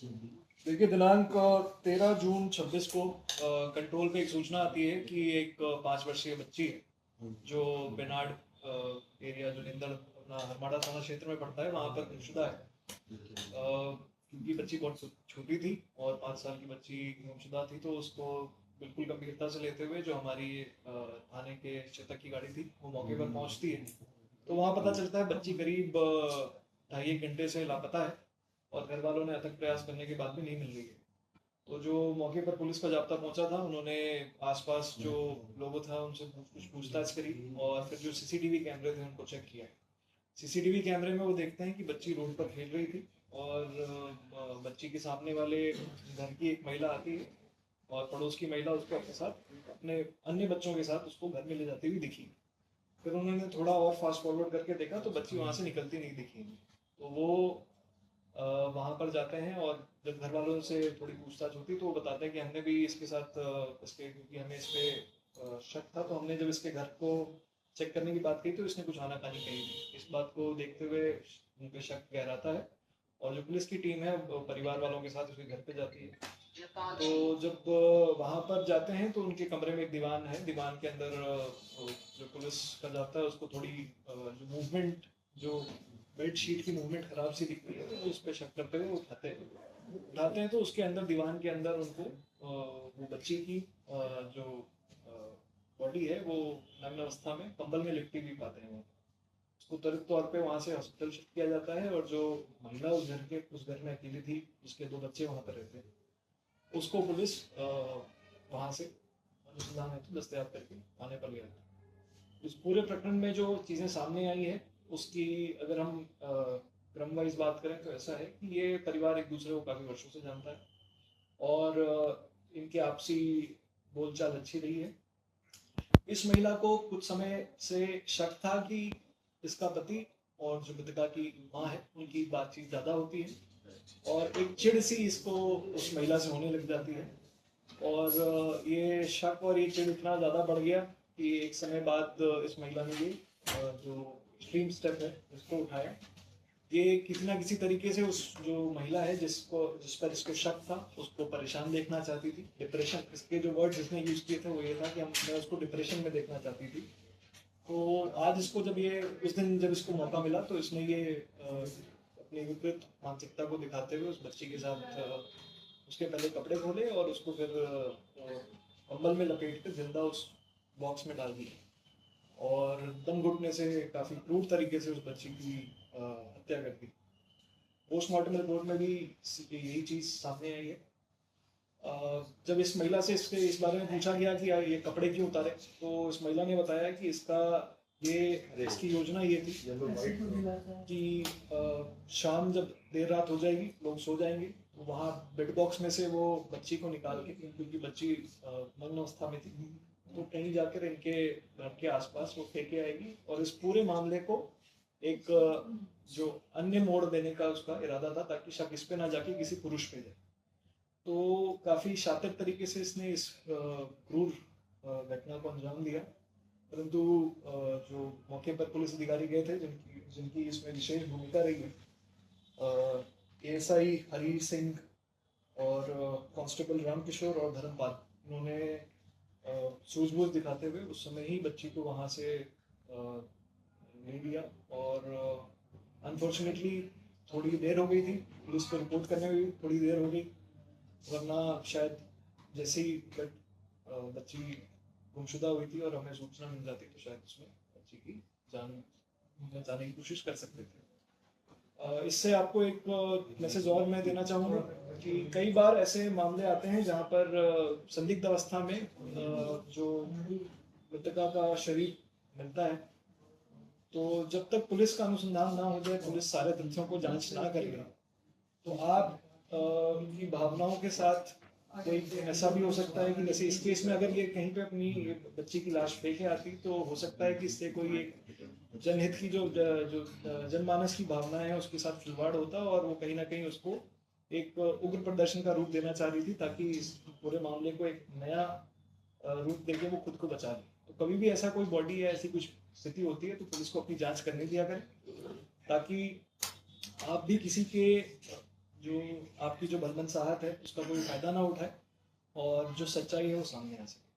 देखिए, दिनांक 13 जून 26 को कंट्रोल पे एक सूचना आती है कि एक 5 वर्षीय बच्ची है जो बेनाड एरिया जो निंदड़ अपना हरमाड़ा थाना क्षेत्र में पड़ता है, वहाँ पर गुमशुदा है। क्योंकि बच्ची बहुत छोटी थी और 5 साल की बच्ची गुमशुदा थी, तो उसको बिल्कुल गंभीरता से लेते हुए जो हमारी थाने के चेतक की गाड़ी थी वो मौके पर पहुंचती है। तो वहाँ पता चलता है बच्ची करीब 2.5 घंटे से लापता है और घर वालों ने अथक प्रयास करने के बाद भी नहीं मिल रही है। तो जो मौके पर पुलिस का जाब्ता पहुंचा था, उन्होंने आसपास जो लोगों था उनसे कुछ पूछताछ करी और फिर जो सीसीटीवी कैमरे थे उनको चेक किया। सीसीटीवी कैमरे में वो देखते हैं कि बच्ची रोड पर खेल रही थी और बच्ची के सामने वाले घर की एक महिला आती है और पड़ोस की महिला उसको अपने साथ अपने अन्य बच्चों के साथ उसको घर में ले जाती हुई दिखी। फिर उन्होंने थोड़ा और फास्ट फॉरवर्ड करके देखा तो बच्ची वहां से निकलती नहीं दिखी। तो वो वहां पर जाते हैं और जब घर वालों से थोड़ी पूछताछ होती तो वो बताते हैं कि हमने भी इसके साथ इसके क्योंकि हमें इस पे शक था, तो हमने जब इसके घर को चेक करने की बात की तो इसने कुछ आनाकानी कही थी। इस बात को देखते हुए उन पे शक गहराता है और जो पुलिस की टीम है वो परिवार वालों के साथ उसके घर पे जाती है। तो जब वहां पर जाते हैं तो उनके कमरे में एक दीवान है, दीवान के अंदर जो पुलिस का जाता है उसको थोड़ी जो मूवमेंट जो बेडशीट की मूवमेंट खराब सी दिखती है, तो उस पर शक करते हुए उठाते हैं तो उसके अंदर दीवान के अंदर उनको वो बच्ची की जो बॉडी है वो नग्न अवस्था में कंबल में लिपटी हुई पाते हैं। उसको त्वरित तौर पे वहां से हॉस्पिटल शिफ्ट किया जाता है और जो महिला उस घर में अकेली थी, उसके 2 बच्चे वहां पर रहते हैं, उसको पुलिस वहां से अनुसंधान हेतु दस्तयाब करके थाने पर ले आती है। इस पूरे प्रकरण में जो चीजें सामने आई है उसकी अगर हम क्रम वाइज बात करें तो ऐसा है कि ये परिवार एक दूसरे को काफी वर्षों से जानता है और इनकी आपसी बोलचाल अच्छी रही है। इस महिला को कुछ समय से शक था कि इसका पति और जो मृतका की माँ है उनकी बातचीत ज्यादा होती है और एक चिढ़ सी इसको उस महिला से होने लग जाती है और ये शक और ये चिढ़ इतना ज्यादा बढ़ गया कि एक समय बाद इस महिला ने ये जो एक्सट्रीम स्टेप है इसको उठाया। ये किसी ना किसी तरीके से उस जो महिला है जिस पर इसको शक था उसको परेशान देखना चाहती थी। डिप्रेशन, इसके जो वर्ड्स इसने यूज किए थे वो ये था कि मैं उसको डिप्रेशन में देखना चाहती थी। तो आज इसको जब ये उस दिन जब इसको मौका मिला तो इसने ये अपनी विपरीत मानसिकता को दिखाते हुए उस बच्ची के साथ उसके पहले कपड़े खोले और उसको फिर कंबल में लपेट कर जिंदा उस बॉक्स में डाल दिया और दम घुटने से काफी क्रूर तरीके से उस बच्ची की हत्या कर दी। पोस्टमार्टम रिपोर्ट में भी यही चीज सामने आई है। जब इस महिला से इस बारे में पूछा गया कि ये कपड़े क्यों उतारे, तो इस महिला ने बताया कि इसकी योजना ये थी कि शाम जब देर रात हो जाएगी, लोग सो जाएंगे, तो वहाँ बेड बॉक्स में से वो बच्ची को निकाल के, क्योंकि बच्ची मग्न अवस्था में थी, तो कहीं जाकर इनके घर के आसपास वो फेंके आएगी और इस पूरे मामले को एक जो अन्य मोड़ देने का उसका इरादा था ताकि शक इस पे ना जाके किसी पुरुष पे जाए। तो काफी शातिर तरीके से इसने इस क्रूर घटना को अंजाम दिया। परंतु जो मौके पर पुलिस अधिकारी गए थे जिनकी जिनकी इसमें विशेष भूमिका रही है, एएसआई हरी सिंह और कांस्टेबल रामकिशोर और धर्मपाल, इन्होंने सूझबूझ दिखाते हुए उस समय ही बच्ची को वहां से ले लिया और अनफॉर्चुनेटली थोड़ी देर हो गई थी, पुलिस को रिपोर्ट करने में भी थोड़ी देर हो गई, वरना शायद जैसे ही बच्ची गुमशुदा हुई थी और हमें सूचना मिल जाती तो शायद उसमें बच्ची की जान बचाने की कोशिश कर सकते थे। इससे आपको एक मैसेज और मैं देना चाहूँगा कि कई बार ऐसे मामले आते हैं जहाँ पर संदिग्ध अवस्था में जो मृतका का शरीर मिलता है, तो जब तक पुलिस का अनुसंधान ना हो जाए, पुलिस सारे तथ्यों को जांच ना कर ले, तो आप उनकी भावनाओं के साथ कोई ऐसा भी हो सकता है कि जैसे इस केस में अगर ये कहीं पे अपनी बच्ची की लाश फेंके आती तो हो सकता है कि इससे कोई एक जनहित की जो जनमानस की भावना है उसके साथ खिलवाड़ होता और वो कहीं ना कहीं उसको एक उग्र प्रदर्शन का रूप देना चाह रही थी ताकि इस पूरे मामले को एक नया रूप देके वो खुद को बचा ले। तो कभी भी ऐसा कोई बॉडी या ऐसी कुछ स्थिति होती है तो पुलिस को अपनी जांच करने दिया करें ताकि आप भी किसी के जो आपकी जो बलबन साहत है उसका कोई फ़ायदा ना उठाए और जो सच्चाई है वो सामने आ सके।